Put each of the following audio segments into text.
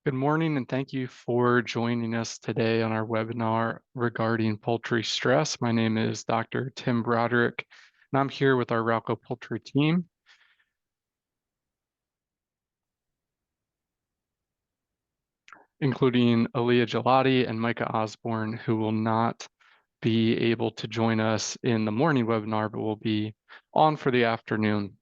Good morning, and thank you for joining us today on our webinar regarding poultry stress. My name is Dr. Tim Broderick, and I'm here with our Ralco poultry team, including Alea Gigliotti and Micah Osburn, who will not be able to join us in the morning webinar, but will be on for the afternoon.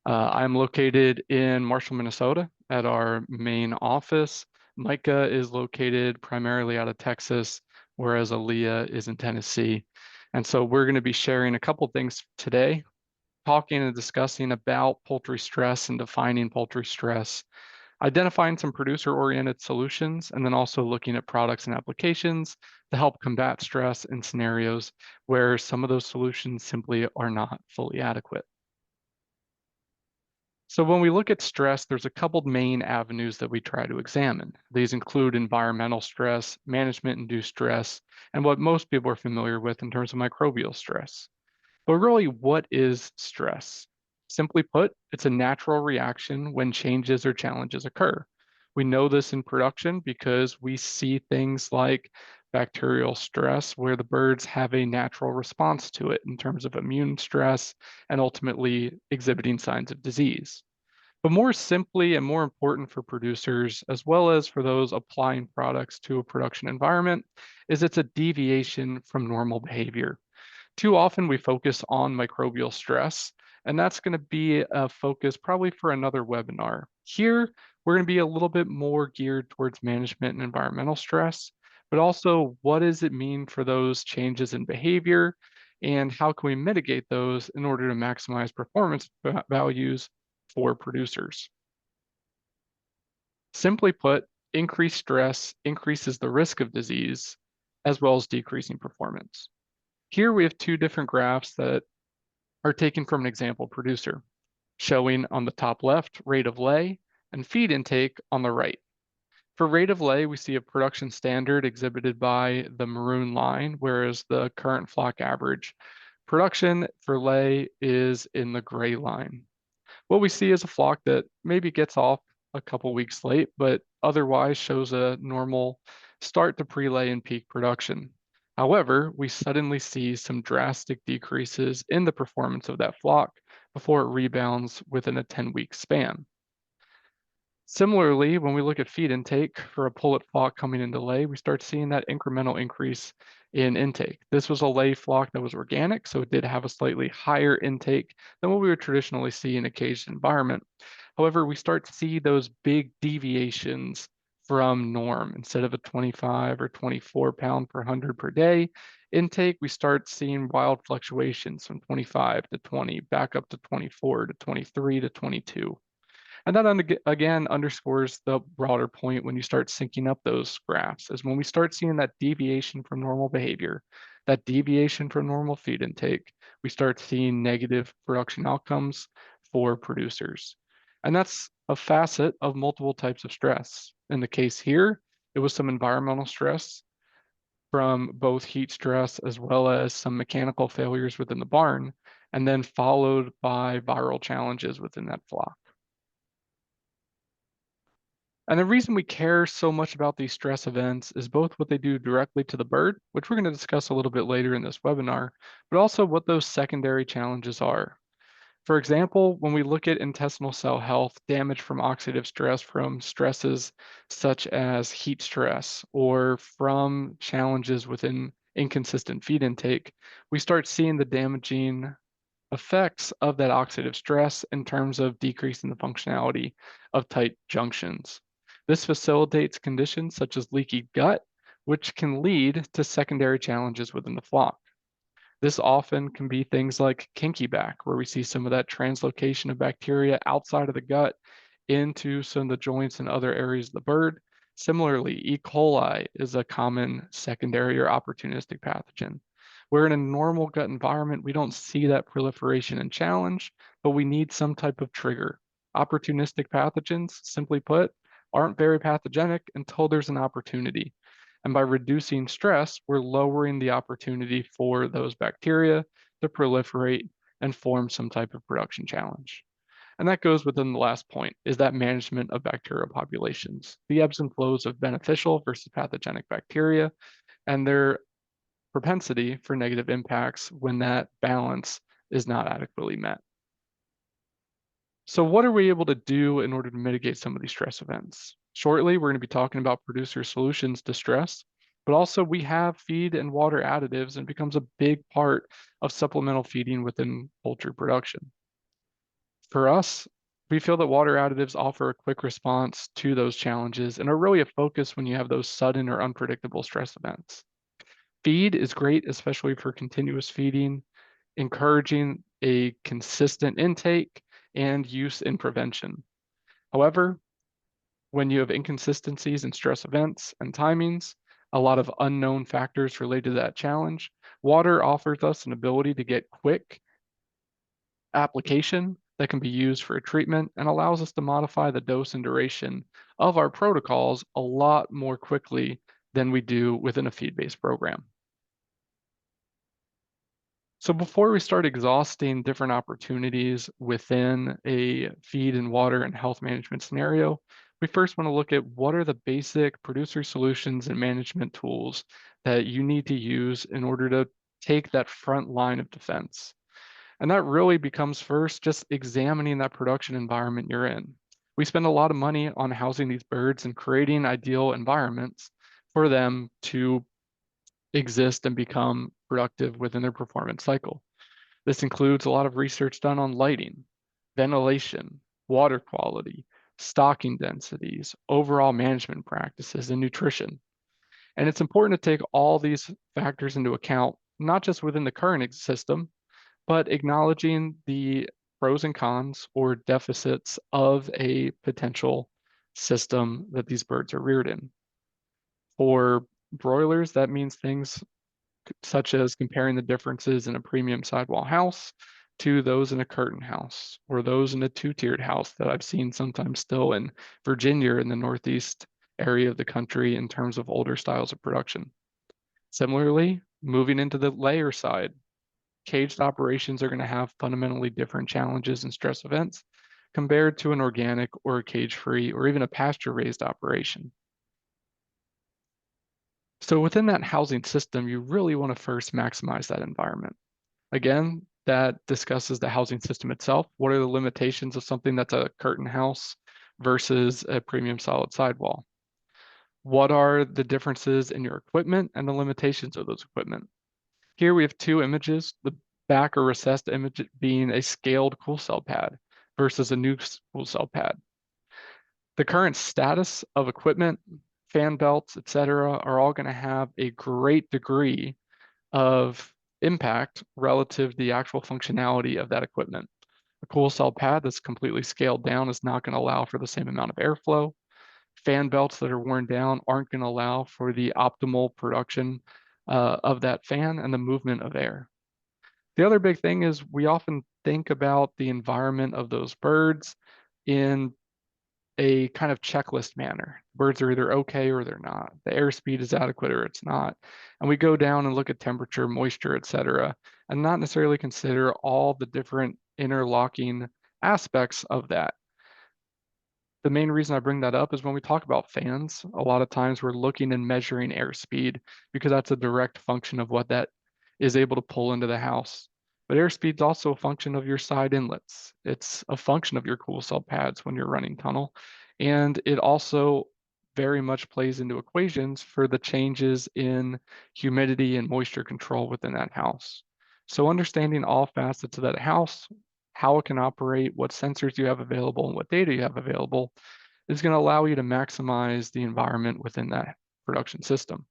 I'm located in Marshall, Minnesota at our main office. Micah is located primarily out of Texas, whereas Alea is in Tennessee. And so we're going to be sharing a couple things today, talking and discussing about poultry stress and defining poultry stress, identifying some producer-oriented solutions, and then also looking at products and applications to help combat stress in scenarios where some of those solutions simply are not fully adequate. So when we look at stress, there's a couple main avenues that we try to examine. These include environmental stress, management-induced stress, and what most people are familiar with in terms of microbial stress. But really, what is stress? Simply put, it's a natural reaction when changes or challenges occur. We know this in production because we see things like bacterial stress, where the birds have a natural response to it in terms of immune stress and ultimately exhibiting signs of disease. But more simply and more important for producers, as well as for those applying products to a production environment, is it's a deviation from normal behavior. Too often we focus on microbial stress, and that's going to be a focus probably for another webinar. Here, we're going to be a little bit more geared towards management and environmental stress, but also what does it mean for those changes in behavior, and how can we mitigate those in order to maximize performance values for producers. Simply put, increased stress increases the risk of disease as well as decreasing performance. Here we have two different graphs that are taken from an example producer, showing on the top left rate of lay and feed intake on the right. For rate of lay, we see a production standard exhibited by the maroon line, whereas the current flock average production for lay is in the gray line. What we see is a flock that maybe gets off a couple weeks late, but otherwise shows a normal start to pre-lay and peak production. However, we suddenly see some drastic decreases in the performance of that flock before it rebounds within a 10-week span. Similarly, when we look at feed intake for a pullet flock coming into lay, we start seeing that incremental increase in intake. This was a lay flock that was organic, so it did have a slightly higher intake than what we would traditionally see in a caged environment. However, we start to see those big deviations from norm. Instead of a 25 or 24 pound per 100 per day intake, we start seeing wild fluctuations from 25 to 20, back up to 24 to 23 to 22. And that again underscores the broader point when you start syncing up those graphs, is when we start seeing that deviation from normal behavior, that deviation from normal feed intake, we start seeing negative production outcomes for producers. And that's a facet of multiple types of stress. In the case here, it was some environmental stress from both heat stress as well as some mechanical failures within the barn, and then followed by viral challenges within that flock. And the reason we care so much about these stress events is both what they do directly to the bird, which we're going to discuss a little bit later in this webinar, but also what those secondary challenges are. For example, when we look at intestinal cell health, damage from oxidative stress from stresses such as heat stress or from challenges within inconsistent feed intake, we start seeing the damaging effects of that oxidative stress in terms of decreasing the functionality of tight junctions. This facilitates conditions such as leaky gut, which can lead to secondary challenges within the flock. This often can be things like kinky back, where we see some of that translocation of bacteria outside of the gut into some of the joints and other areas of the bird. Similarly, E. coli is a common secondary or opportunistic pathogen. Where in a normal gut environment, we don't see that proliferation and challenge, but we need some type of trigger. Opportunistic pathogens, simply put, aren't very pathogenic until there's an opportunity. And by reducing stress, we're lowering the opportunity for those bacteria to proliferate and form some type of production challenge. And that goes within the last point, is that management of bacterial populations, the ebbs and flows of beneficial versus pathogenic bacteria, and their propensity for negative impacts when that balance is not adequately met. So what are we able to do in order to mitigate some of these stress events? Shortly, we're going to be talking about producer solutions to stress, but also we have feed and water additives and it becomes a big part of supplemental feeding within poultry production. For us, we feel that water additives offer a quick response to those challenges and are really a focus when you have those sudden or unpredictable stress events. Feed is great, especially for continuous feeding, encouraging a consistent intake and use in prevention. However, when you have inconsistencies in stress events and timings, a lot of unknown factors related to that challenge, water offers us an ability to get quick application that can be used for a treatment and allows us to modify the dose and duration of our protocols a lot more quickly than we do within a feed-based program. So before we start exhausting different opportunities within a feed and water and health management scenario, we first want to look at what are the basic producer solutions and management tools that you need to use in order to take that front line of defense. And that really becomes first just examining that production environment you're in. We spend a lot of money on housing these birds and creating ideal environments for them to exist and become productive within their performance cycle. This includes a lot of research done on lighting, ventilation, water quality, stocking densities, overall management practices, and nutrition. And it's important to take all these factors into account, not just within the current system, but acknowledging the pros and cons or deficits of a potential system that these birds are reared in. For broilers, that means things such as comparing the differences in a premium sidewall house to those in a curtain house or those in a two-tiered house that I've seen sometimes still in Virginia in the Northeast area of the country in terms of older styles of production. Similarly, moving into the layer side, caged operations are going to have fundamentally different challenges and stress events compared to an organic or a cage-free or even a pasture-raised operation. So within that housing system, you really want to first maximize that environment. Again, that discusses the housing system itself. What are the limitations of something that's a curtain house versus a premium solid sidewall? What are the differences in your equipment and the limitations of those equipment? Here we have two images, the back or recessed image being a scaled cool cell pad versus a new cool cell pad. The current status of equipment, fan belts, etc., are all going to have a great degree of impact relative to the actual functionality of that equipment. A cool cell pad that's completely scaled down is not going to allow for the same amount of airflow. Fan belts that are worn down aren't going to allow for the optimal production of that fan and the movement of air. The other big thing is we often think about the environment of those birds in a kind of checklist manner. Birds are either okay or they're not. The airspeed is adequate or it's not. And we go down and look at temperature, moisture, etc., and not necessarily consider all the different interlocking aspects of that. The main reason I bring that up is when we talk about fans, a lot of times we're looking and measuring airspeed because that's a direct function of what that is able to pull into the house. But airspeed is also a function of your side inlets. It's a function of your cool cell pads when you're running tunnel. And it also very much plays into equations for the changes in humidity and moisture control within that house. So understanding all facets of that house, how it can operate, what sensors you have available, and what data you have available is going to allow you to maximize the environment within that production system.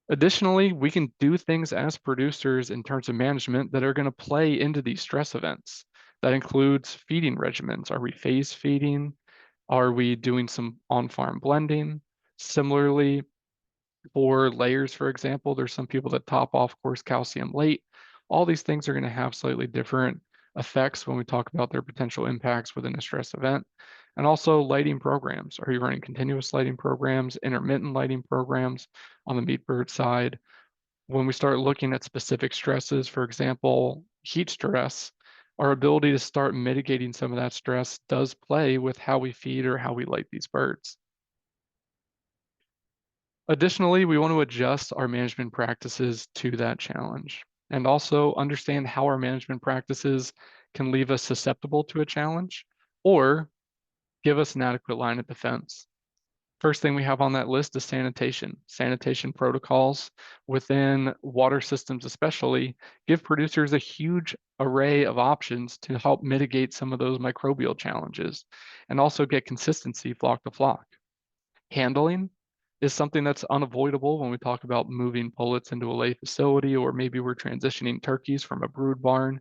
Additionally, we can do things as producers in terms of management that are going to play into these stress events. That includes feeding regimens. Are we phase feeding? Are we doing some on-farm blending? Similarly, for layers, for example, there's some people that top off coarse calcium late. All these things are going to have slightly different effects when we talk about their potential impacts within a stress event. And also lighting programs. Are you running continuous lighting programs, intermittent lighting programs on the meat bird side? When we start looking at specific stresses, for example, heat stress, Our ability to start mitigating some of that stress does play with how we feed or how we light these birds. Additionally, we want to adjust our management practices to that challenge and also understand how our management practices can leave us susceptible to a challenge or give us an adequate line of defense. First thing we have on that list is sanitation. Sanitation protocols within water systems, especially, give producers a huge array of options to help mitigate some of those microbial challenges and also get consistency flock to flock. Handling is something that's unavoidable when we talk about moving pullets into a lay facility, or maybe we're transitioning turkeys from a brood barn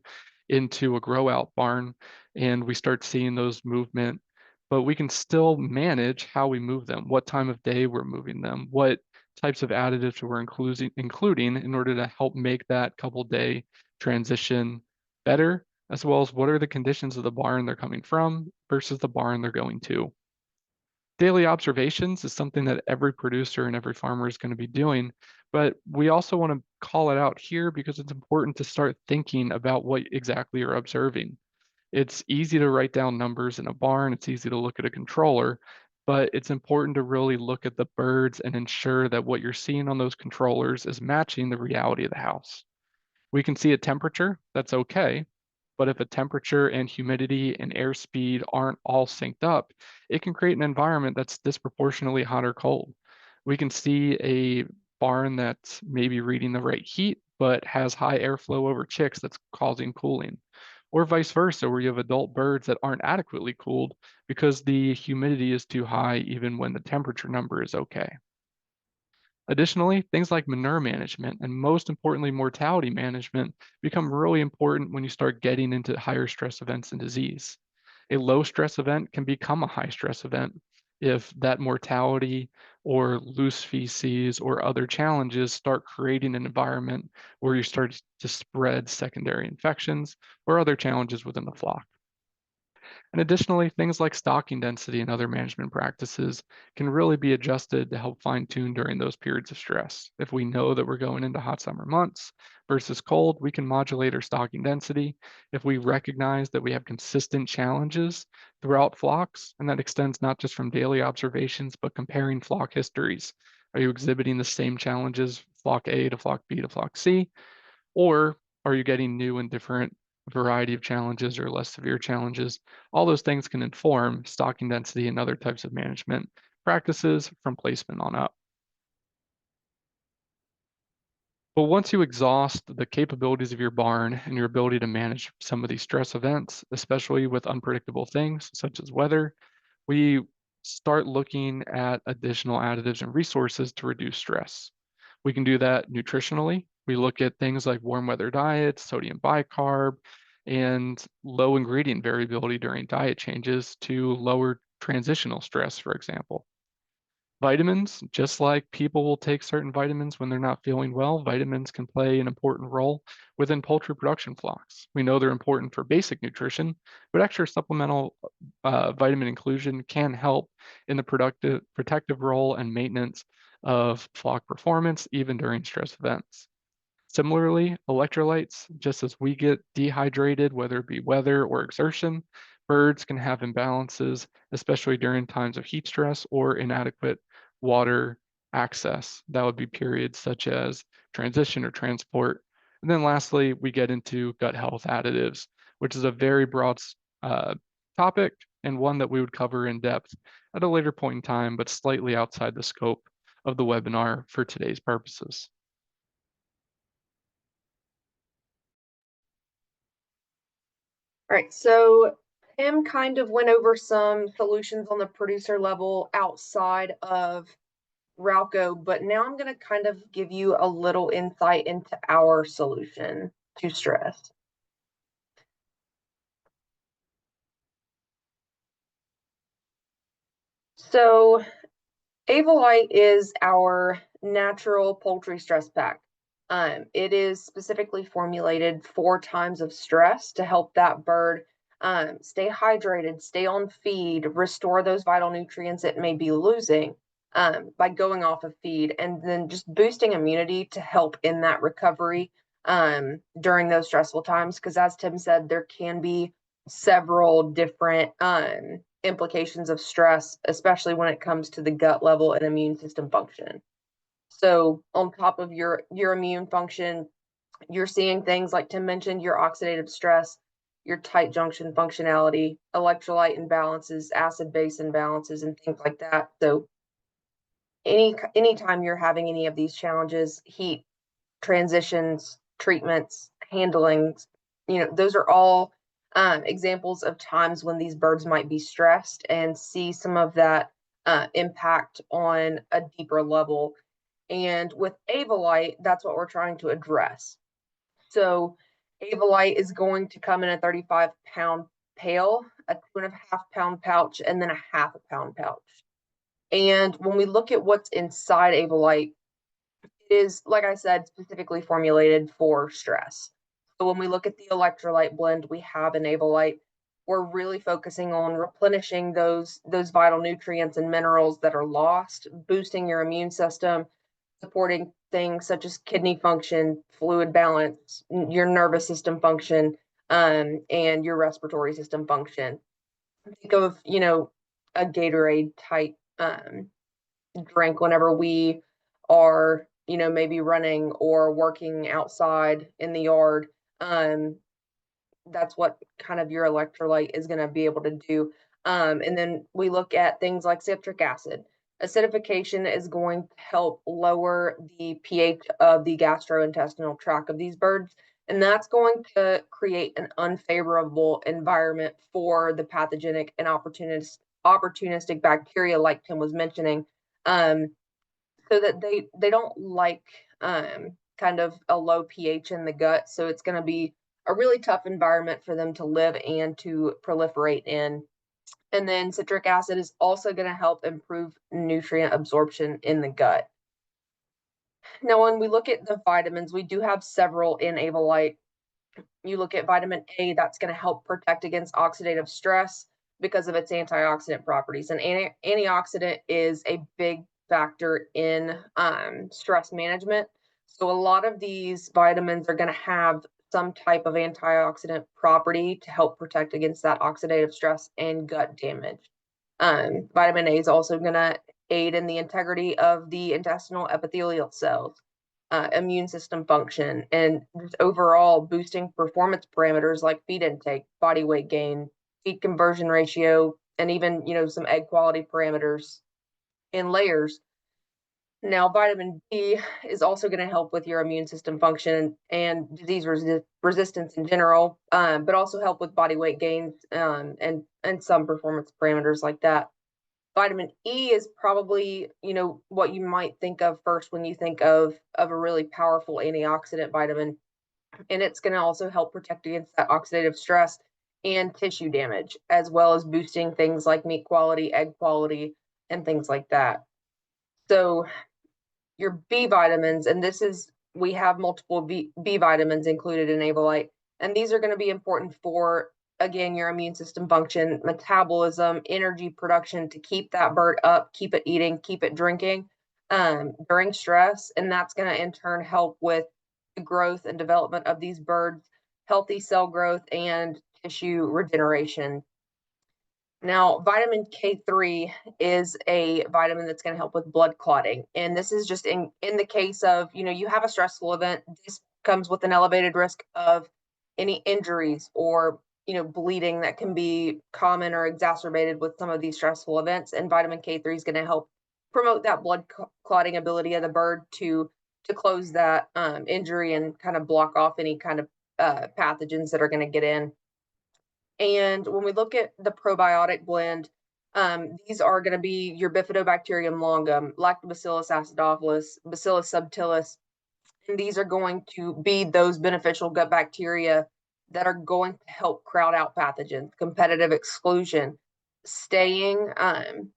into a grow out barn, and we start seeing those movement. But we can still manage how we move them, what time of day we're moving them, what types of additives we're including in order to help make that couple day transition better, as well as what are the conditions of the barn they're coming from versus the barn they're going to. Daily observations is something that every producer and every farmer is going to be doing, but we also want to call it out here because it's important to start thinking about what exactly you're observing. It's easy to write down numbers in a barn, it's easy to look at a controller, but it's important to really look at the birds and ensure that what you're seeing on those controllers is matching the reality of the house. We can see a temperature, that's okay, but if a temperature and humidity and airspeed aren't all synced up, it can create an environment that's disproportionately hot or cold. We can see a barn that's maybe reading the right heat, but has high airflow over chicks that's causing cooling. Or vice versa, where you have adult birds that aren't adequately cooled because the humidity is too high even when the temperature number is okay. Additionally, things like manure management and most importantly, mortality management become really important when you start getting into higher stress events and disease. A low stress event can become a high stress event if that mortality or loose feces or other challenges start creating an environment where you start to spread secondary infections or other challenges within the flock. And additionally, things like stocking density and other management practices can really be adjusted to help fine tune during those periods of stress. If we know that we're going into hot summer months versus cold, we can modulate our stocking density. If we recognize that we have consistent challenges throughout flocks, and that extends not just from daily observations, but comparing flock histories. Are you exhibiting the same challenges, flock A to flock B to flock C? Or are you getting new and different variety of challenges or less severe challenges? All those things can inform stocking density and other types of management practices from placement on up. But once you exhaust the capabilities of your barn and your ability to manage some of these stress events, especially with unpredictable things such as weather, we start looking at additional additives and resources to reduce stress. We can do that nutritionally. We look at things like warm weather diets, sodium bicarb, and low ingredient variability during diet changes to lower transitional stress, for example. Vitamins, just like people will take certain vitamins when they're not feeling well, vitamins can play an important role within poultry production flocks. We know they're important for basic nutrition, but extra supplemental vitamin inclusion can help in the protective role and maintenance of flock performance, even during stress events. Similarly, electrolytes, just as we get dehydrated, whether it be weather or exertion, birds can have imbalances, especially during times of heat stress or inadequate water access. That would be periods such as transition or transport. And then lastly, we get into gut health additives, which is a very broad uh, topic and one that we would cover in depth at a later point in time, but slightly outside the scope of the webinar for today's purposes. All right, so Tim kind of went over some solutions on the producer level outside of Ralco, but now I'm going to kind of give you a little insight into our solution to stress. So Avi-Lyte is our natural poultry stress pack. It is specifically formulated 4 times of stress to help that bird stay hydrated, stay on feed, restore those vital nutrients it may be losing by going off of feed, and then just boosting immunity to help in that recovery during those stressful times. Because as Tim said, there can be several different implications of stress, especially when it comes to the gut level and immune system function. So on top of your immune function, you're seeing things like Tim mentioned, your oxidative stress, your tight junction functionality, electrolyte imbalances, acid base imbalances, and things like that. So anytime you're having any of these challenges, heat, transitions, treatments, handling, those are all examples of times when these birds might be stressed and see some of that impact on a deeper level. And with Avi-Lyte, that's what we're trying to address. So Avi-Lyte is going to come in a 35-pound pail, a 2.5-pound pouch, and then a 0.5-pound pouch. And when we look at what's inside Avi-Lyte, it is, like I said, specifically formulated for stress. So when we look at the electrolyte blend we have in Avi-Lyte, we're really focusing on replenishing those vital nutrients and minerals that are lost, boosting your immune system, supporting things such as kidney function, fluid balance, your nervous system function, and your respiratory system function. Think of, a Gatorade type drink whenever we are, maybe running or working outside in the yard. That's what kind of your electrolyte is going to be able to do. And then we look at things like citric acid. Acidification is going to help lower the pH of the gastrointestinal tract of these birds, and that's going to create an unfavorable environment for the pathogenic and opportunistic bacteria, like Tim was mentioning, so that they don't like kind of a low pH in the gut. So it's going to be a really tough environment for them to live and to proliferate in. And then citric acid is also going to help improve nutrient absorption in the gut. Now, when we look at the vitamins, we do have several in Avi-Lyte. You look at vitamin A, that's going to help protect against oxidative stress because of its antioxidant properties. And antioxidant is a big factor in stress management. So a lot of these vitamins are going to have some type of antioxidant property to help protect against that oxidative stress and gut damage. Vitamin A is also going to aid in the integrity of the intestinal epithelial cells, immune system function, and just overall boosting performance parameters like feed intake, body weight gain, feed conversion ratio, and even, some egg quality parameters in layers. Now, vitamin D is also going to help with your immune system function and disease resistance in general, but also help with body weight gains and some performance parameters like that. Vitamin E is probably, what you might think of first when you think of a really powerful antioxidant vitamin, and it's going to also help protect against that oxidative stress and tissue damage, as well as boosting things like meat quality, egg quality, and things like that. So your B vitamins, and we have multiple B vitamins included in Avi-Lyte, and these are going to be important for, again, your immune system function, metabolism, energy production to keep that bird up, keep it eating, keep it drinking during stress. And that's going to in turn help with the growth and development of these birds, healthy cell growth, and tissue regeneration. Now, vitamin K3 is a vitamin that's going to help with blood clotting. And this is just in the case of, you have a stressful event, this comes with an elevated risk of any injuries or, bleeding that can be common or exacerbated with some of these stressful events. And vitamin K3 is going to help promote that blood clotting ability of the bird to close that injury and kind of block off any kind of pathogens that are going to get in. And when we look at the probiotic blend, these are going to be your Bifidobacterium longum, Lactobacillus acidophilus, Bacillus subtilis, and these are going to be those beneficial gut bacteria that are going to help crowd out pathogens, competitive exclusion, staying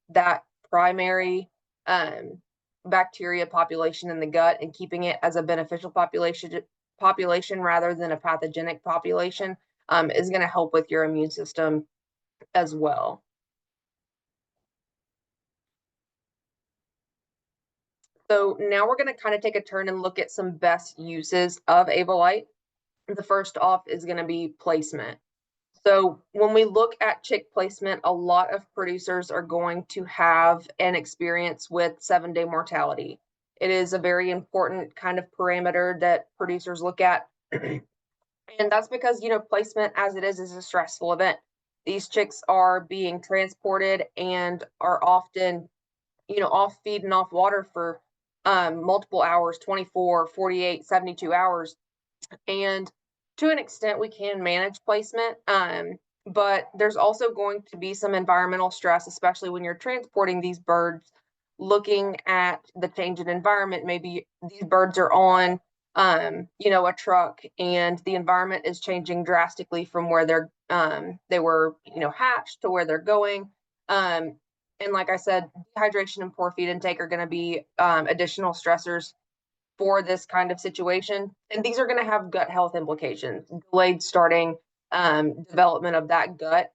that primary bacteria population in the gut and keeping it as a beneficial population rather than a pathogenic population. Is going to help with your immune system as well. So now we're going to kind of take a turn and look at some best uses of Avi-Lyte. The first off is going to be placement. So when we look at chick placement, a lot of producers are going to have an experience with 7-day mortality. It is a very important kind of parameter that producers look at. And that's because, placement as it is a stressful event. These chicks are being transported and are often, off feed and off water for multiple hours, 24, 48, 72 hours. And to an extent, we can manage placement. But there's also going to be some environmental stress, especially when you're transporting these birds, looking at the change in environment. Maybe these birds are on, a truck, and the environment is changing drastically from where they were, hatched to where they're going. And like I said, dehydration and poor feed intake are going to be additional stressors for this kind of situation. And these are going to have gut health implications, delayed starting, development of that gut.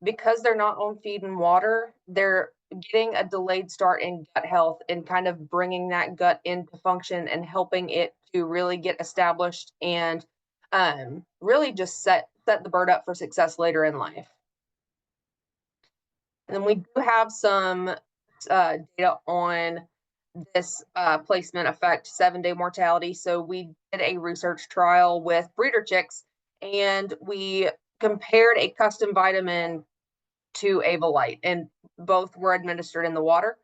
Because they're not on feed and water, they're getting a delayed start in gut health and kind of bringing that gut into function and helping it to really get established and really just set the bird up for success later in life. And then we do have some data on this placement affect 7-day mortality. So we did a research trial with breeder chicks, and we compared a custom vitamin to Avi-Lyte, and both were administered in the water.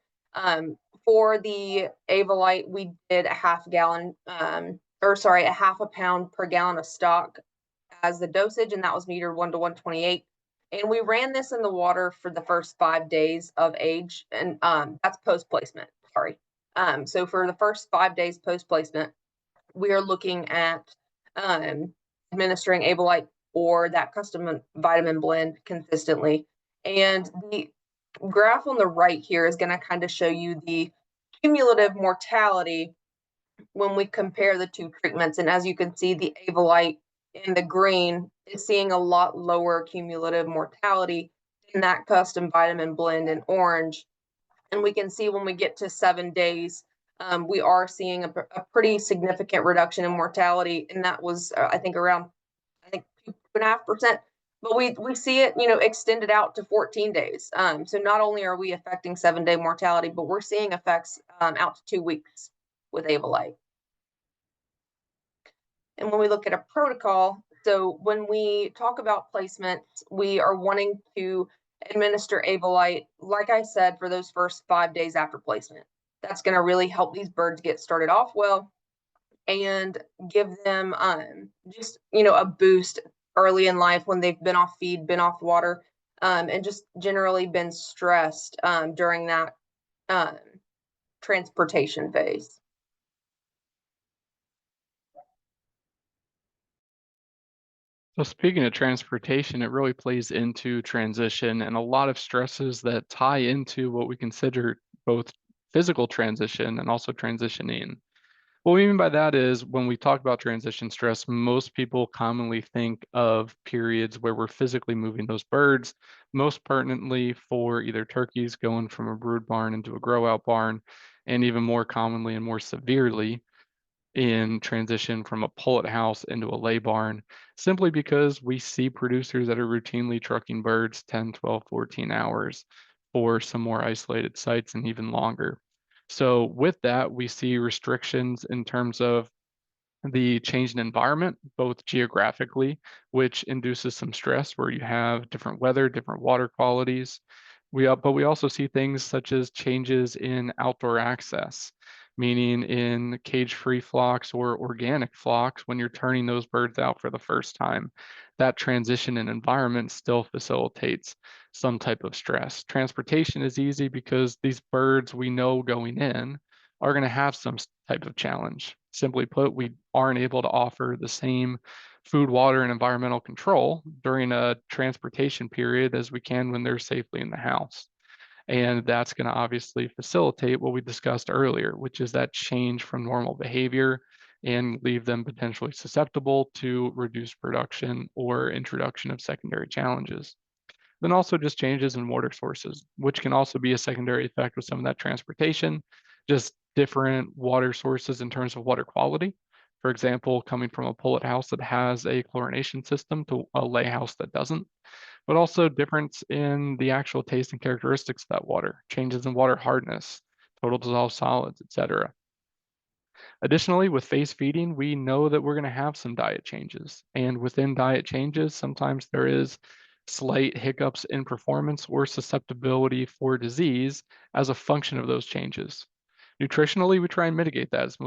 For the Avi-Lyte, we did a half a pound per gallon of stock as the dosage, and that was metered 1 to 128. And we ran this in the water for the first 5 days of age, and that's post placement. Sorry. So for the first 5 days post placement, we are looking at administering Avi-Lyte or that custom vitamin blend consistently. And the graph on the right here is going to kind of show you the cumulative mortality when we compare the two treatments. And as you can see, the Avi-Lyte in the green is seeing a lot lower cumulative mortality in that custom vitamin blend in orange. And we can see when we get to 7 days, we are seeing a pretty significant reduction in mortality. And that was, I think, around, 2.5%. But we see it, extended out to 14 days. So not only are we affecting 7-day mortality, but we're seeing effects out to 2 weeks with Avi-Lyte. And when we look at a protocol, so when we talk about placements, we are wanting to administer Avi-Lyte, like I said, for those first 5 days after placement. That's going to really help these birds get started off well and give them just, a boost early in life when they've been off feed, been off water, and just generally been stressed during that transportation phase. So speaking of transportation, it really plays into transition and a lot of stresses that tie into what we consider both physical transition and also transitioning. What we mean by that is when we talk about transition stress, most people commonly think of periods where we're physically moving those birds, most pertinently for either turkeys going from a brood barn into a grow out barn, and even more commonly and more severely in transition from a pullet house into a lay barn, simply because we see producers that are routinely trucking birds 10, 12, 14 hours for some more isolated sites and even longer. So with that, we see restrictions in terms of the change in environment, both geographically, which induces some stress where you have different weather, different water qualities. But we also see things such as changes in outdoor access, meaning in cage-free flocks or organic flocks, when you're turning those birds out for the first time, that transition in environment still facilitates some type of stress. Transportation is easy because these birds we know going in are going to have some type of challenge. Simply put, we aren't able to offer the same food, water, and environmental control during a transportation period as we can when they're safely in the house. And that's going to obviously facilitate what we discussed earlier, which is that change from normal behavior and leave them potentially susceptible to reduced production or introduction of secondary challenges. Then also just changes in water sources, which can also be a secondary effect with some of that transportation. Just different water sources in terms of water quality. For example, coming from a pullet house that has a chlorination system to a lay house that doesn't, but also difference in the actual taste and characteristics of that water, changes in water hardness, total dissolved solids, etc. Additionally, with phase feeding, we know that we're going to have some diet changes. And within diet changes, sometimes there is slight hiccups in performance or susceptibility for disease as a function of those changes. Nutritionally, we try and mitigate that as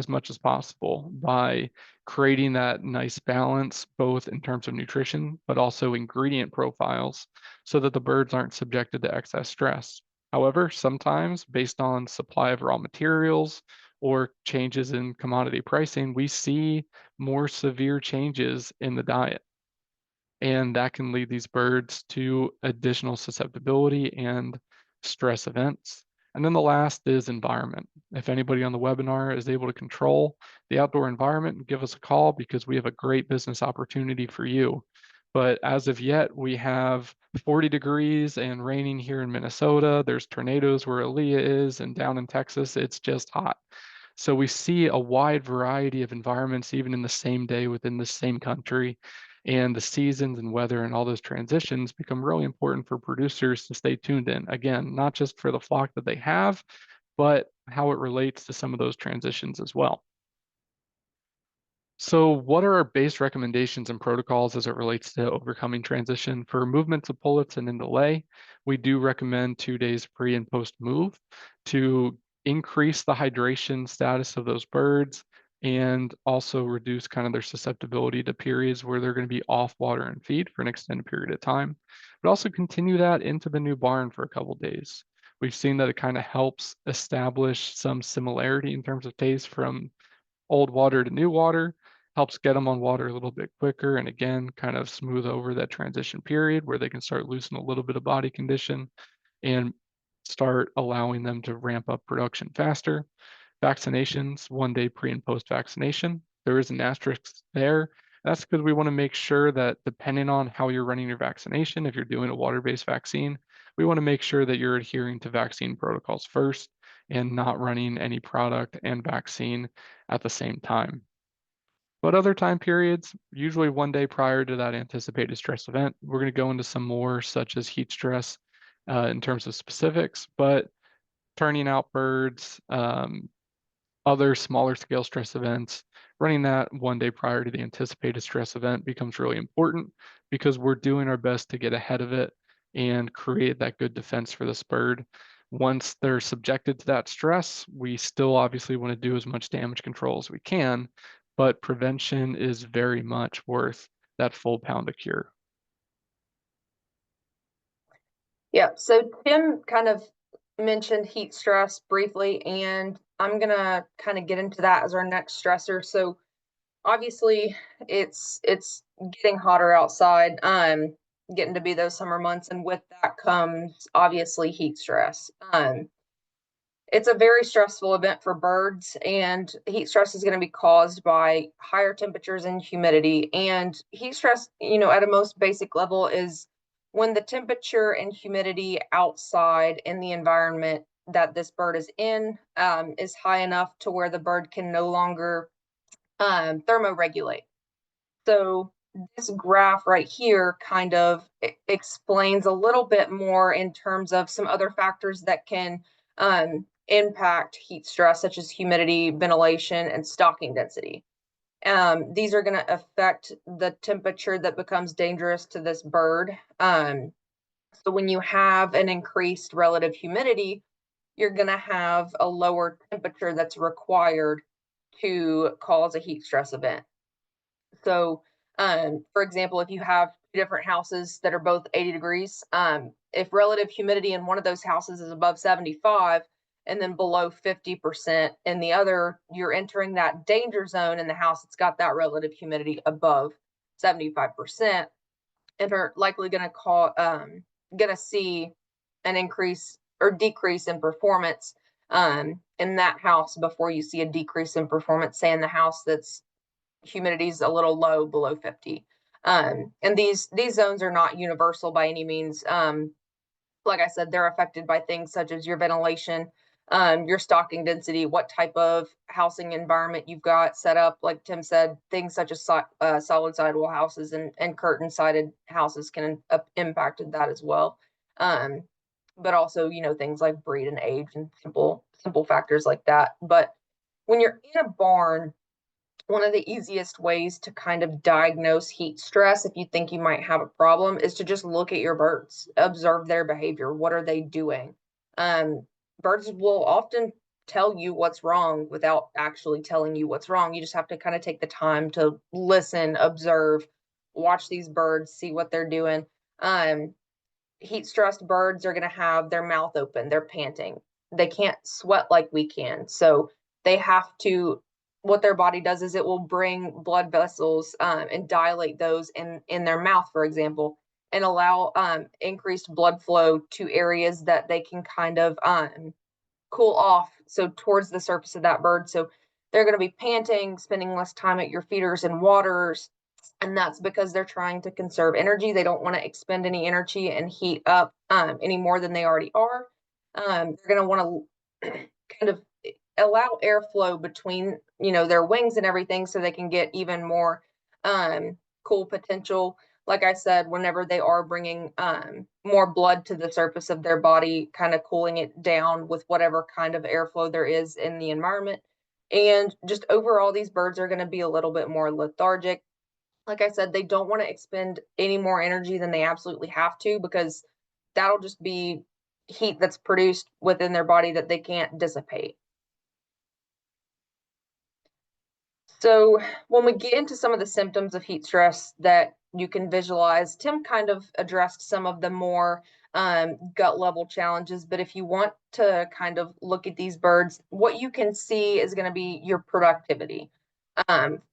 much as possible by creating that nice balance, both in terms of nutrition, but also ingredient profiles, so that the birds aren't subjected to excess stress. However, sometimes based on supply of raw materials or changes in commodity pricing, we see more severe changes in the diet. And that can lead these birds to additional susceptibility and stress events. And then the last is environment. If anybody on the webinar is able to control the outdoor environment, give us a call because we have a great business opportunity for you. But as of yet, we have 40 degrees and raining here in Minnesota. There's tornadoes where Alea is, and down in Texas, it's just hot. So we see a wide variety of environments, even in the same day within the same country. And the seasons and weather and all those transitions become really important for producers to stay tuned in. Again, not just for the flock that they have, but how it relates to some of those transitions as well. So what are our base recommendations and protocols as it relates to overcoming transition? For movements of pullets and in delay, we do recommend 2 days pre and post move to increase the hydration status of those birds and also reduce kind of their susceptibility to periods where they're going to be off water and feed for an extended period of time, but also continue that into the new barn for a couple days. We've seen that it kind of helps establish some similarity in terms of taste from old water to new water, helps get them on water a little bit quicker, and again, kind of smooth over that transition period where they can start losing a little bit of body condition and start allowing them to ramp up production faster. Vaccinations, 1 day pre and post vaccination. There is an asterisk there. That's because we want to make sure that depending on how you're running your vaccination, if you're doing a water-based vaccine, we want to make sure that you're adhering to vaccine protocols first and not running any product and vaccine at the same time. But other time periods, usually 1 day prior to that anticipated stress event, we're going to go into some more such as heat stress in terms of specifics, but turning out birds, other smaller scale stress events, running that 1 day prior to the anticipated stress event becomes really important because we're doing our best to get ahead of it and create that good defense for this bird. Once they're subjected to that stress, we still obviously want to do as much damage control as we can, but prevention is very much worth that full pound of cure. Yeah, so Tim kind of mentioned heat stress briefly, and I'm gonna kind of get into that as our next stressor. So obviously it's getting hotter outside, getting to be those summer months, and with that comes obviously heat stress. It's a very stressful event for birds, and heat stress is going to be caused by higher temperatures and humidity. And heat stress, at a most basic level, is when the temperature and humidity outside in the environment that this bird is in is high enough to where the bird can no longer thermoregulate. So this graph right here kind of explains a little bit more in terms of some other factors that can impact heat stress, such as humidity, ventilation, and stocking density. These are going to affect the temperature that becomes dangerous to this bird. So when you have an increased relative humidity, you're going to have a lower temperature that's required to cause a heat stress event. So, for example, if you have two different houses that are both 80 degrees, if relative humidity in one of those houses is above 75 and then below 50% in the other, you're entering that danger zone in the house that's got that relative humidity above 75% and are likely going to see an increase or decrease in performance in that house before you see a decrease in performance, say in the house that's humidity is a little low, below 50. And these zones are not universal by any means. Like I said, they're affected by things such as your ventilation, your stocking density, what type of housing environment you've got set up. Like Tim said, things such as solid sidewall houses and curtain sided houses can impact that as well. Um, but also, things like breed and age and simple factors like that. But when you're in a barn, one of the easiest ways to kind of diagnose heat stress if you think you might have a problem is to just look at your birds, observe their behavior. What are they doing? Um, Birds will often tell you what's wrong without actually telling you what's wrong. You just have to kind of take the time to listen, observe, watch these birds, see what they're doing. Um, Heat stressed birds are going to have their mouth open, they're panting. They can't sweat like we can. So they have to, what their body does is it will bring blood vessels and dilate those in their mouth, for example, and allow increased blood flow to areas that they can kind of cool off. So towards the surface of that bird. So they're going to be panting, spending less time at your feeders and waters, and that's because they're trying to conserve energy. They don't want to expend any energy and heat up any more than they already are. They're going to want to kind of allow airflow between their wings and everything, so they can get even more cool potential. Like I said, whenever they are bringing more blood to the surface of their body, kind of cooling it down with whatever kind of airflow there is in the environment. And just overall, these birds are going to be a little bit more lethargic. Like I said, they don't want to expend any more energy than they absolutely have to, because that'll just be heat that's produced within their body that they can't dissipate. So when we get into some of the symptoms of heat stress that you can visualize, Tim kind of addressed some of the more gut level challenges. But if you want to kind of look at these birds, what you can see is going to be your productivity.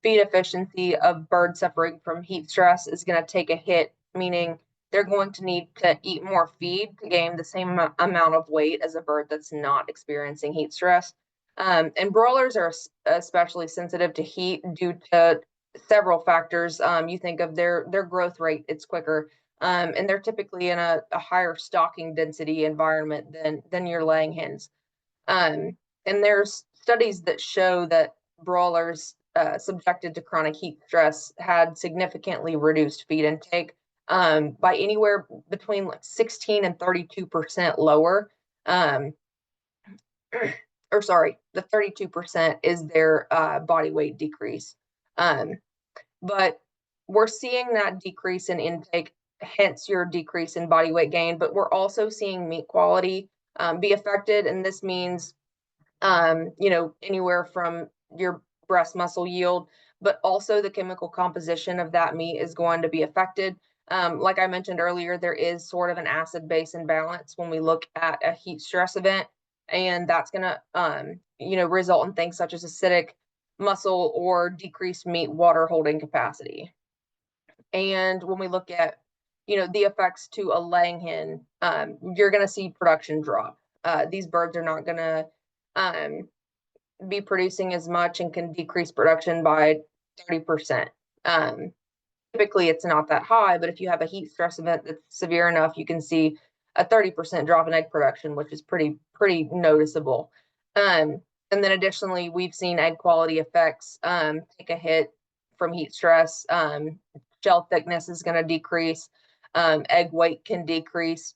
Feed efficiency of birds suffering from heat stress is going to take a hit, meaning they're going to need to eat more feed to gain the same amount of weight as a bird that's not experiencing heat stress. And broilers are especially sensitive to heat due to several factors. You think of their growth rate; it's quicker, and they're typically in a higher stocking density environment than your laying hens. And there's studies that show that broilers subjected to chronic heat stress had significantly reduced feed intake by anywhere between like 16 and 32% lower. Um, or sorry, the 32% is their body weight decrease. Um, but we're seeing that decrease in intake, hence your decrease in body weight gain, but we're also seeing meat quality be affected. And this means, anywhere from your breast muscle yield, but also the chemical composition of that meat is going to be affected. Like I mentioned earlier, there is sort of an acid base imbalance when we look at a heat stress event, and that's going to, result in things such as acidic muscle or decreased meat water holding capacity. And when we look at, the effects to a laying hen, you're going to see production drop. These birds are not going to um, be producing as much and can decrease production by 30%. Um, Typically, it's not that high, but if you have a heat stress event that's severe enough, you can see a 30% drop in egg production, which is pretty noticeable. And then additionally, we've seen egg quality effects take a hit from heat stress. Shell thickness is going to decrease. Egg weight can decrease.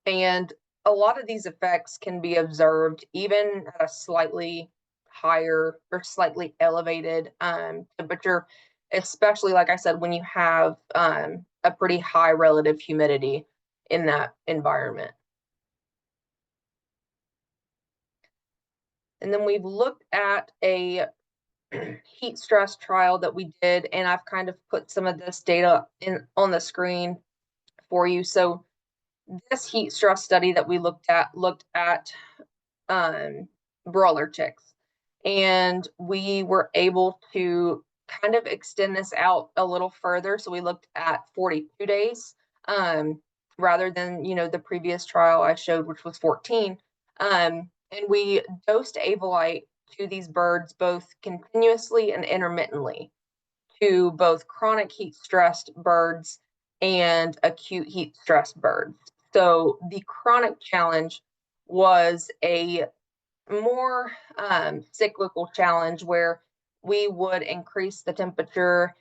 And a lot of these effects can be observed even at a slightly higher or slightly elevated temperature, especially, like I said, when you have a pretty high relative humidity in that environment. And then we've looked at a heat stress trial that we did, and I've kind of put some of this data in on the screen for you. So this heat stress study that we looked at broiler chicks, and we were able to kind of extend this out a little further. So we looked at 42 days rather than the previous trial I showed, which was 14. And we dosed Avi-Lyte to these birds both continuously and intermittently, to both chronic heat stressed birds and acute heat stressed birds. So the chronic challenge was a more cyclical challenge where we would increase the temperature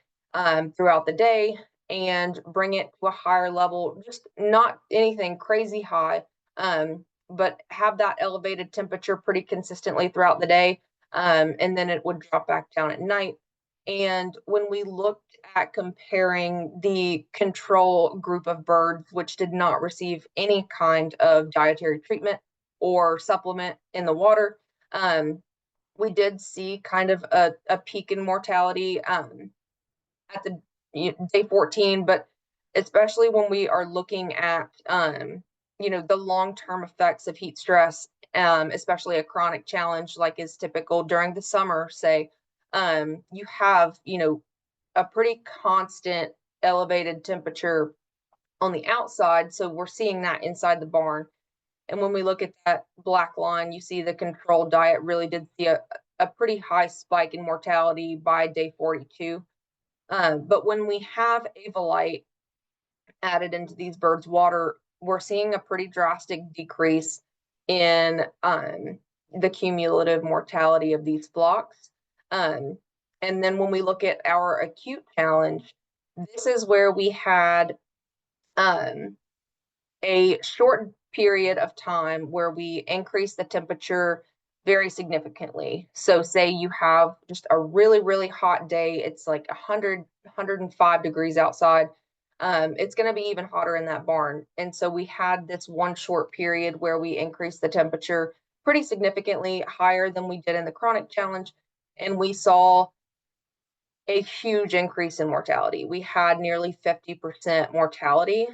throughout the day and bring it to a higher level, just not anything crazy high, but have that elevated temperature pretty consistently throughout the day. And then it would drop back down at night. And when we looked at comparing the control group of birds, which did not receive any kind of dietary treatment or supplement in the water, we did see kind of a peak in mortality at the day 14, but especially when we are looking at the long-term effects of heat stress, especially a chronic challenge like is typical during the summer, say, you have a pretty constant elevated temperature on the outside, so we're seeing that inside the barn. And when we look at that black line, you see the controlled diet really did see a pretty high spike in mortality by day 42. But when we have Avi-Lyte added into these birds' water, we're seeing a pretty drastic decrease in the cumulative mortality of these flocks. And then when we look at our acute challenge, this is where we had a short period of time where we increase the temperature very significantly. So say you have just a really, really hot day. It's like 105 degrees outside. It's going to be even hotter in that barn. And so we had this one short period where we increased the temperature pretty significantly higher than we did in the chronic challenge. And we saw a huge increase in mortality. We had nearly 50% mortality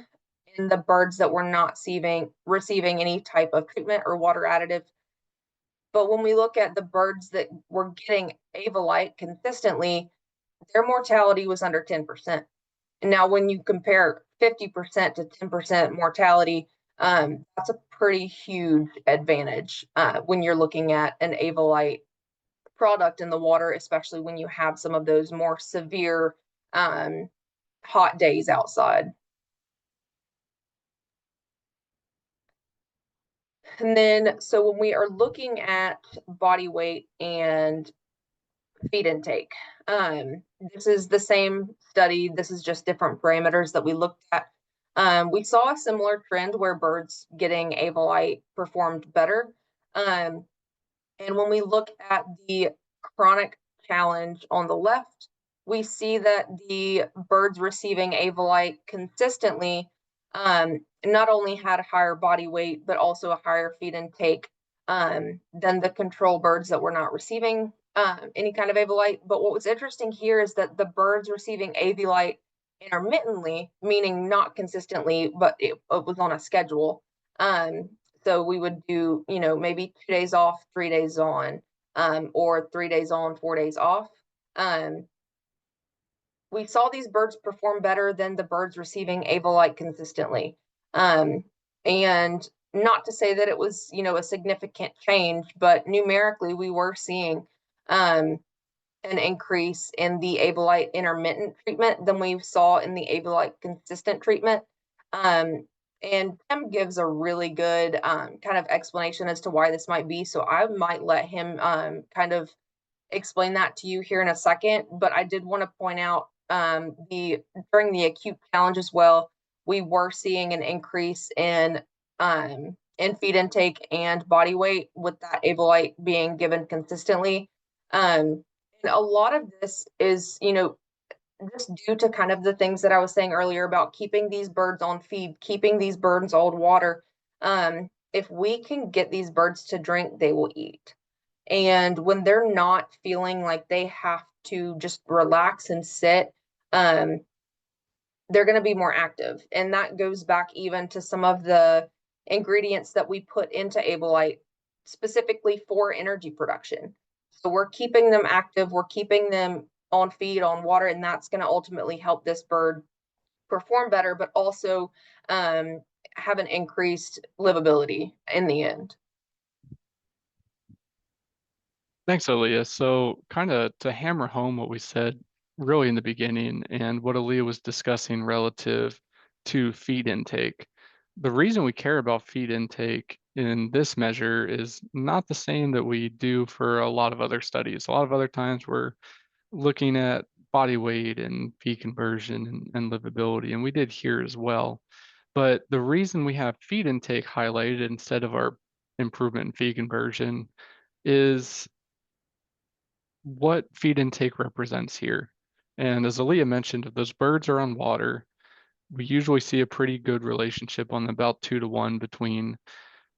in the birds that were not receiving any type of treatment or water additive. But when we look at the birds that were getting Avi-Lyte consistently, their mortality was under 10%. And now when you compare 50% to 10% mortality, that's a pretty huge advantage when you're looking at an Avi-Lyte product in the water, especially when you have some of those more severe hot days outside. And then, so when we are looking at body weight and feed intake, this is the same study. This is just different parameters that we looked at. We saw a similar trend where birds getting Avi-Lyte performed better. And when we look at the chronic challenge on the left, we see that the birds receiving Avi-Lyte consistently not only had a higher body weight, but also a higher feed intake than the control birds that were not receiving any kind of Avi-Lyte. But what was interesting here is that the birds receiving Avi-Lyte intermittently, meaning not consistently, but it was on a schedule. So we would do, maybe 2 days off, 3 days on, or 3 days on, 4 days off. We saw these birds perform better than the birds receiving Avi-Lyte consistently. And not to say that it was, a significant change, but numerically we were seeing an increase in the Avi-Lyte intermittent treatment than we saw in the Avi-Lyte consistent treatment. And Tim gives a really good kind of explanation as to why this might be. So I might let him kind of explain that to you here in a second. But I did want to point out during the acute challenge as well, we were seeing an increase in feed intake and body weight with that Avi-Lyte being given consistently. And a lot of this is, just due to kind of the things that I was saying earlier about keeping these birds on feed, keeping these birds on water. If we can get these birds to drink, they will eat. And when they're not feeling like they have to just relax and sit, they're going to be more active. And that goes back even to some of the ingredients that we put into Avi-Lyte specifically for energy production. So we're keeping them active, we're keeping them on feed, on water, and that's going to ultimately help this bird perform better, but also have an increased livability in the end. Thanks, Alea. So kind of to hammer home what we said really in the beginning and what Alea was discussing relative to feed intake. The reason we care about feed intake in this measure is not the same that we do for a lot of other studies. A lot of other times we're looking at body weight and feed conversion and livability, and we did here as well. But the reason we have feed intake highlighted instead of our improvement in feed conversion is what feed intake represents here. And as Alea mentioned, if those birds are on water, we usually see a pretty good relationship on about 2 to 1 between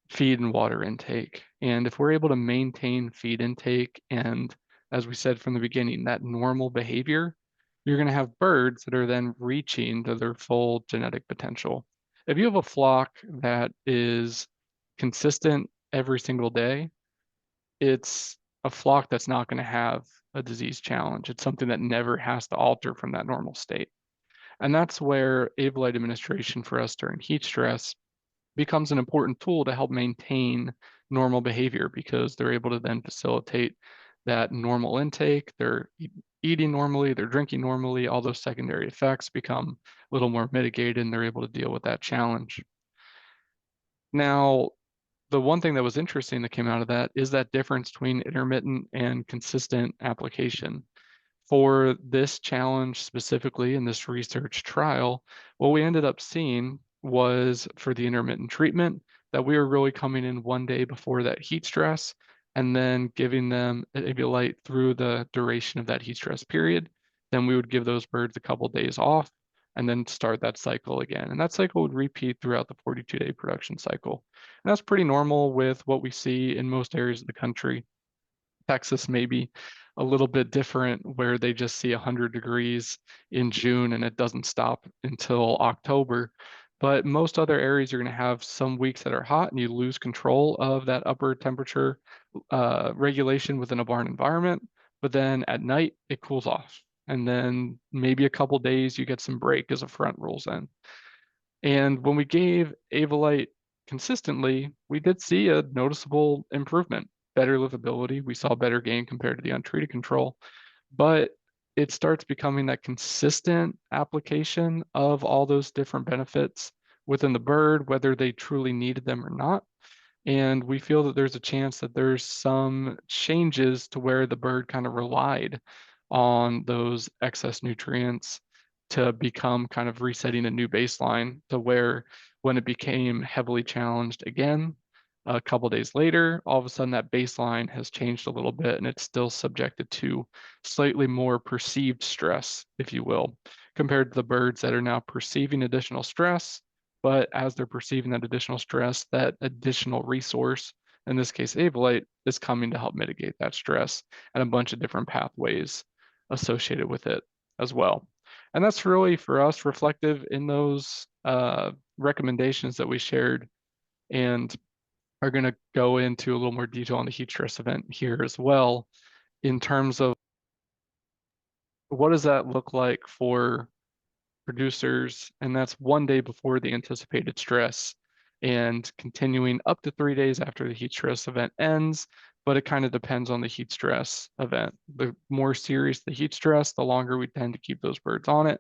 feed and water intake. And if we're able to maintain feed intake and, as we said from the beginning, that normal behavior, you're going to have birds that are then reaching to their full genetic potential. If you have a flock that is consistent every single day, it's a flock that's not going to have a disease challenge. It's something that never has to alter from that normal state. And that's where Avi-Lyte administration for us during heat stress becomes an important tool to help maintain normal behavior because they're able to then facilitate that normal intake. They're eating normally, they're drinking normally, all those secondary effects become a little more mitigated and they're able to deal with that challenge. Now, the one thing that was interesting that came out of that is that difference between intermittent and consistent application. For this challenge specifically in this research trial, what we ended up seeing was for the intermittent treatment that we were really coming in 1 day before that heat stress and then giving them Avi-Lyte through the duration of that heat stress period. Then we would give those birds a couple days off and then start that cycle again. And that cycle would repeat throughout the 42-day production cycle. And that's pretty normal with what we see in most areas of the country. Texas may be a little bit different where they just see 100 degrees in June and it doesn't stop until October. But most other areas, you're going to have some weeks that are hot and you lose control of that upper temperature regulation within a barn environment. But then at night, it cools off. And then maybe a couple days, you get some break as a front rolls in. And when we gave Avi-Lyte consistently, we did see a noticeable improvement, better livability. We saw better gain compared to the untreated control, but it starts becoming that consistent application of all those different benefits within the bird, whether they truly needed them or not. And we feel that there's a chance that there's some changes to where the bird kind of relied on those excess nutrients to become kind of resetting a new baseline to where when it became heavily challenged again, a couple days later, all of a sudden that baseline has changed a little bit and it's still subjected to slightly more perceived stress, if you will, compared to the birds that are now perceiving additional stress, but as they're perceiving that additional stress, that additional resource, in this case, Avi-Lyte, is coming to help mitigate that stress and a bunch of different pathways associated with it as well. And that's really for us reflective in those recommendations that we shared and are going to go into a little more detail on the heat stress event here as well in terms of what does that look like for producers, and that's 1 day before the anticipated stress and continuing up to 3 days after the heat stress event ends, but it kind of depends on the heat stress event. The more serious the heat stress, the longer we tend to keep those birds on it.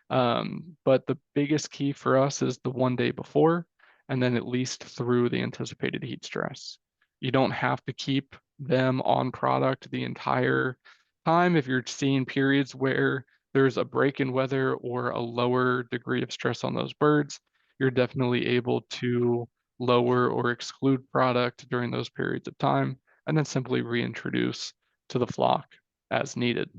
But the biggest key for us is the 1 day before, and then at least through the anticipated heat stress. You don't have to keep them on product the entire time. If you're seeing periods where there's a break in weather or a lower degree of stress on those birds, you're definitely able to lower or exclude product during those periods of time and then simply reintroduce to the flock as needed.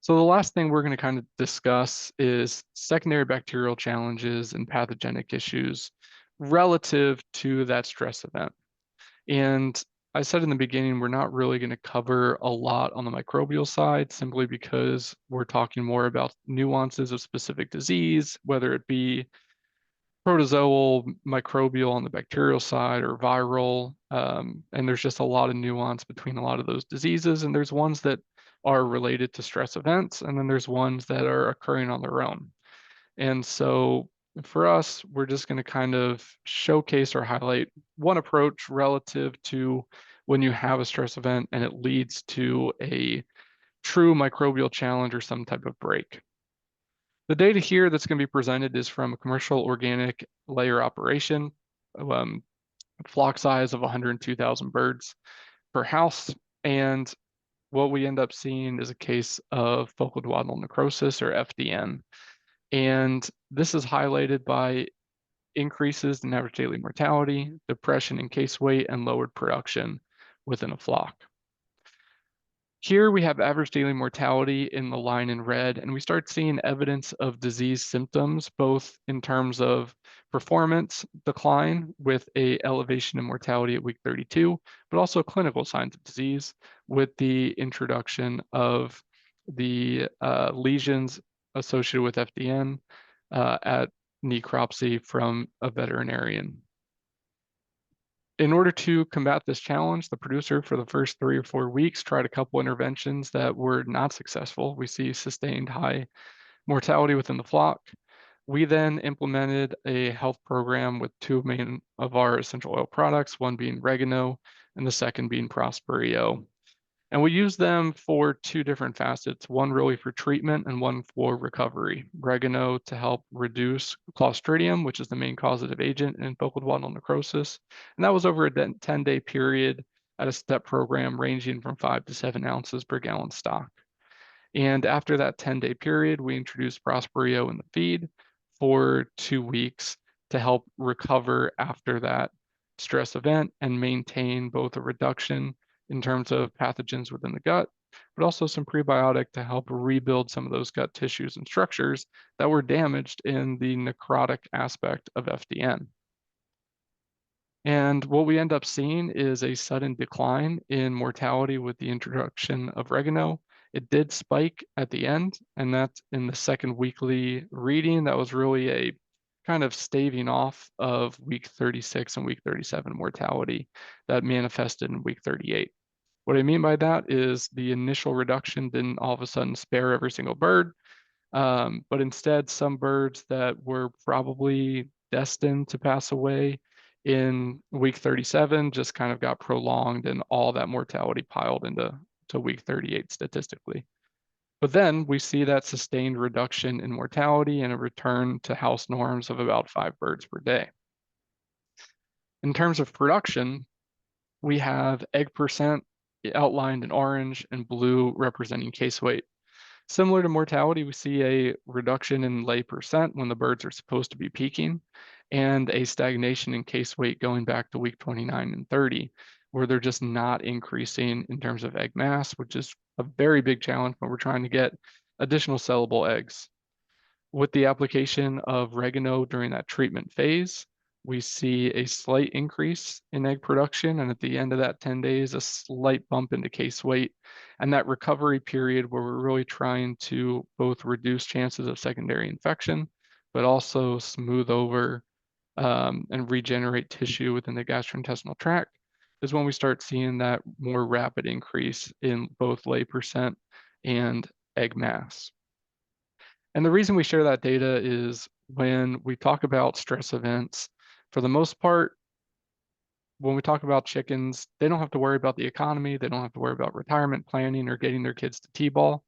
So the last thing we're going to kind of discuss is secondary bacterial challenges and pathogenic issues relative to that stress event. And I said in the beginning, we're not really going to cover a lot on the microbial side simply because we're talking more about nuances of specific disease, whether it be protozoal, microbial on the bacterial side, or viral. And there's just a lot of nuance between a lot of those diseases. And there's ones that are related to stress events, and then there's ones that are occurring on their own. And so for us, we're just going to kind of showcase or highlight one approach relative to when you have a stress event and it leads to a true microbial challenge or some type of break. The data here that's going to be presented is from a commercial organic layer operation, um, flock size of 102,000 birds per house. And what we end up seeing is a case of focal duodenal necrosis, or FDN. And this is highlighted by increases in average daily mortality, depression in case weight, and lowered production within a flock. Here we have average daily mortality in the line in red, and we start seeing evidence of disease symptoms, both in terms of performance decline with a elevation in mortality at week 32, but also clinical signs of disease with the introduction of the lesions associated with FDN at necropsy from a veterinarian. In order to combat this challenge, the producer for the first 3 or 4 weeks tried a couple interventions that were not successful. We see sustained high mortality within the flock. We then implemented a health program with two main of our essential oil products, one being oregano and the second being Prosperio. And we use them for two different facets, one really for treatment and one for recovery. Oregano to help reduce Clostridium, which is the main causative agent in focal duodenal necrosis. And that was over a 10-day period at a step program ranging from 5 to 7 ounces per gallon stock. And after that 10-day period, we introduced Prosperio in the feed for 2 weeks to help recover after that stress event and maintain both a reduction in terms of pathogens within the gut, but also some prebiotic to help rebuild some of those gut tissues and structures that were damaged in the necrotic aspect of FDN. And what we end up seeing is a sudden decline in mortality with the introduction of oregano. It did spike at the end, and that's in the second weekly reading. That was really a kind of staving off of week 36 and week 37 mortality that manifested in week 38. What I mean by that is the initial reduction didn't all of a sudden spare every single bird, but instead some birds that were probably destined to pass away in week 37 just kind of got prolonged and all that mortality piled into week 38 statistically. But then we see that sustained reduction in mortality and a return to house norms of about 5 birds per day. In terms of production, we have egg percent outlined in orange and blue representing case weight. Similar to mortality, we see a reduction in lay percent when the birds are supposed to be peaking, and a stagnation in case weight going back to week 29 and 30, where they're just not increasing in terms of egg mass, which is a very big challenge when we're trying to get additional sellable eggs. With the application of oregano during that treatment phase, we see a slight increase in egg production, and at the end of that 10 days, a slight bump into case weight. And that recovery period where we're really trying to both reduce chances of secondary infection, but also smooth over and regenerate tissue within the gastrointestinal tract, is when we start seeing that more rapid increase in both lay percent and egg mass. And the reason we share that data is when we talk about stress events, for the most part, when we talk about chickens, they don't have to worry about the economy. They don't have to worry about retirement planning or getting their kids to T-ball,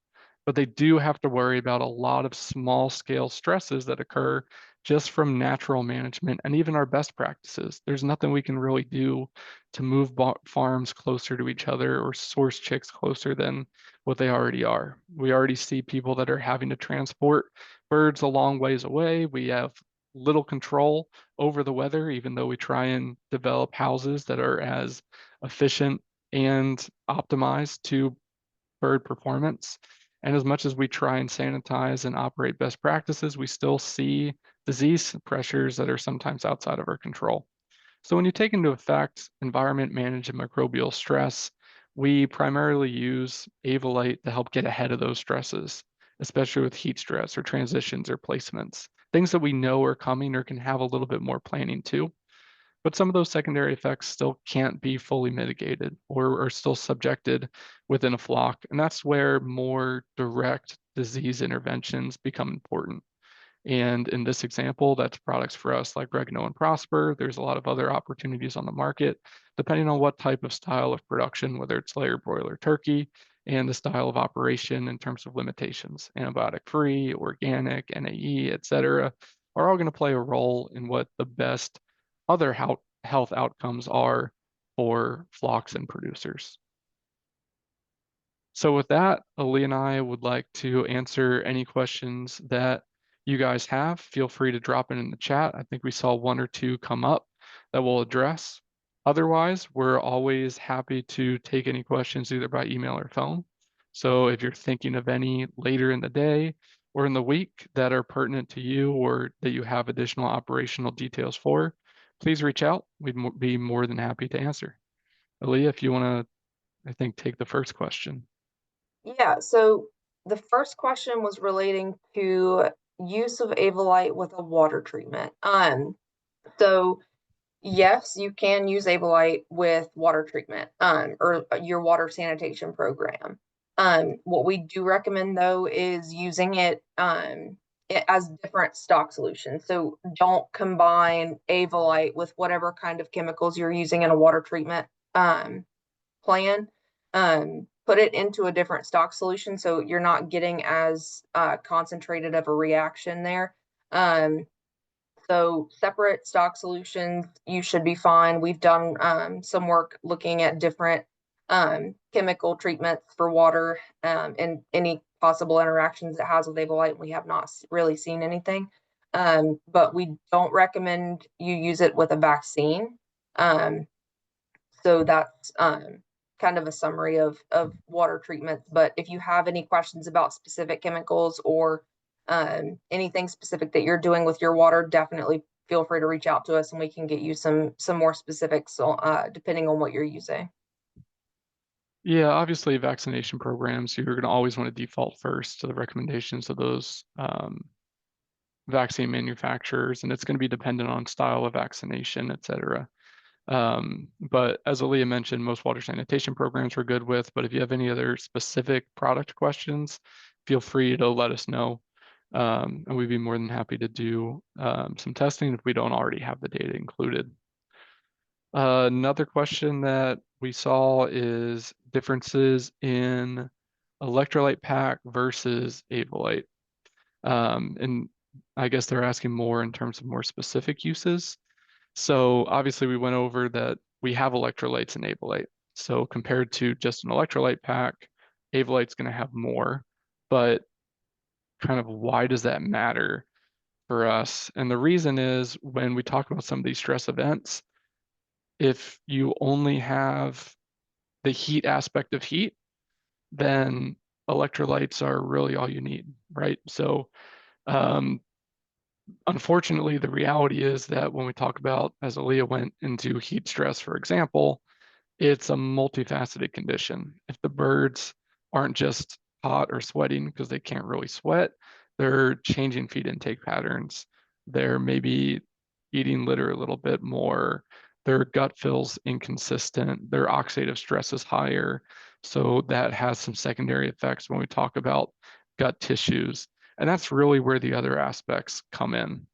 but they do have to worry about a lot of small scale stresses that occur just from natural management and even our best practices. There's nothing we can really do to move farms closer to each other or source chicks closer than what they already are. We already see people that are having to transport birds a long ways away. We have little control over the weather, even though we try and develop houses that are as efficient and optimized to bird performance. And as much as we try and sanitize and operate best practices, we still see disease pressures that are sometimes outside of our control. So when you take into effect environment managed microbial stress, we primarily use Avi-Lyte to help get ahead of those stresses, especially with heat stress or transitions or placements, things that we know are coming or can have a little bit more planning to. But some of those secondary effects still can't be fully mitigated or are still subjected within a flock. And that's where more direct disease interventions become important. And in this example, that's products for us like Oregano and Prosper. There's a lot of other opportunities on the market, depending on what type of style of production, whether it's layer, broiler, turkey, and the style of operation in terms of limitations. Antibiotic-free, organic, NAE, etc., are all going to play a role in what the best other health outcomes are for flocks and producers. So with that, Ali and I would like to answer any questions that you guys have. Feel free to drop it in the chat. I think we saw one or two come up that we'll address. Otherwise, we're always happy to take any questions either by email or phone. So if you're thinking of any later in the day or in the week that are pertinent to you or that you have additional operational details for, please reach out. We'd be more than happy to answer. Alea, if you want to, I think, take the first question. Yeah, so the first question was relating to use of Avi-Lyte with a water treatment. So yes, you can use Avi-Lyte with water treatment, or your water sanitation program. What we do recommend though is using it as different stock solutions. So don't combine Avi-Lyte with whatever kind of chemicals you're using in a water treatment plan. Put it into a different stock solution so you're not getting as concentrated of a reaction there. So separate stock solutions, you should be fine. We've done some work looking at different chemical treatments for water and any possible interactions it has with Avi-Lyte. We have not really seen anything, but we don't recommend you use it with a vaccine. So that's kind of a summary of water treatments. But if you have any questions about specific chemicals or anything specific that you're doing with your water, definitely feel free to reach out to us and we can get you some more specifics depending on what you're using. Yeah, obviously vaccination programs, you're going to always want to default first to the recommendations of those vaccine manufacturers, and it's going to be dependent on style of vaccination, et cetera. But as Alea mentioned, most water sanitation programs we're good with, but if you have any other specific product questions, feel free to let us know. And we'd be more than happy to do some testing if we don't already have the data included. Another question that we saw is differences in electrolyte pack versus Avi-Lyte. And I guess they're asking more in terms of more specific uses. So obviously we went over that we have electrolytes in Avi-Lyte. So compared to just an electrolyte pack, Avi-Lyte's going to have more, but kind of why does that matter for us? And the reason is when we talk about some of these stress events, if you only have the heat aspect of heat, then electrolytes are really all you need, right? So um, unfortunately, the reality is that when we talk about, as Alea went into heat stress, for example, it's a multifaceted condition. If the birds aren't just hot or sweating because they can't really sweat, they're changing feed intake patterns. They're maybe eating litter a little bit more. Their gut feels inconsistent. Their oxidative stress is higher. So that has some secondary effects when we talk about gut tissues. And that's really where the other aspects come in.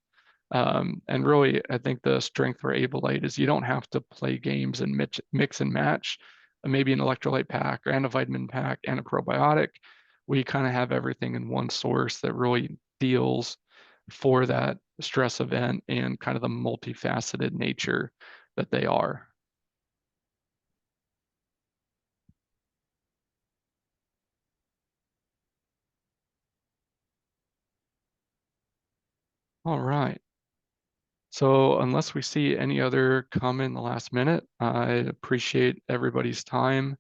And really, I think the strength for Avi-Lyte is you don't have to play games and mix and match maybe an electrolyte pack and a vitamin pack and a probiotic. We kind of have everything in one source that really deals for that stress event and kind of the multifaceted nature that they are. All right. So unless we see any other comment in the last minute, I appreciate everybody's time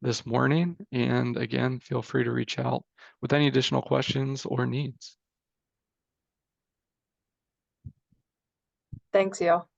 this morning. And again, feel free to reach out with any additional questions or needs. Thanks, y'all.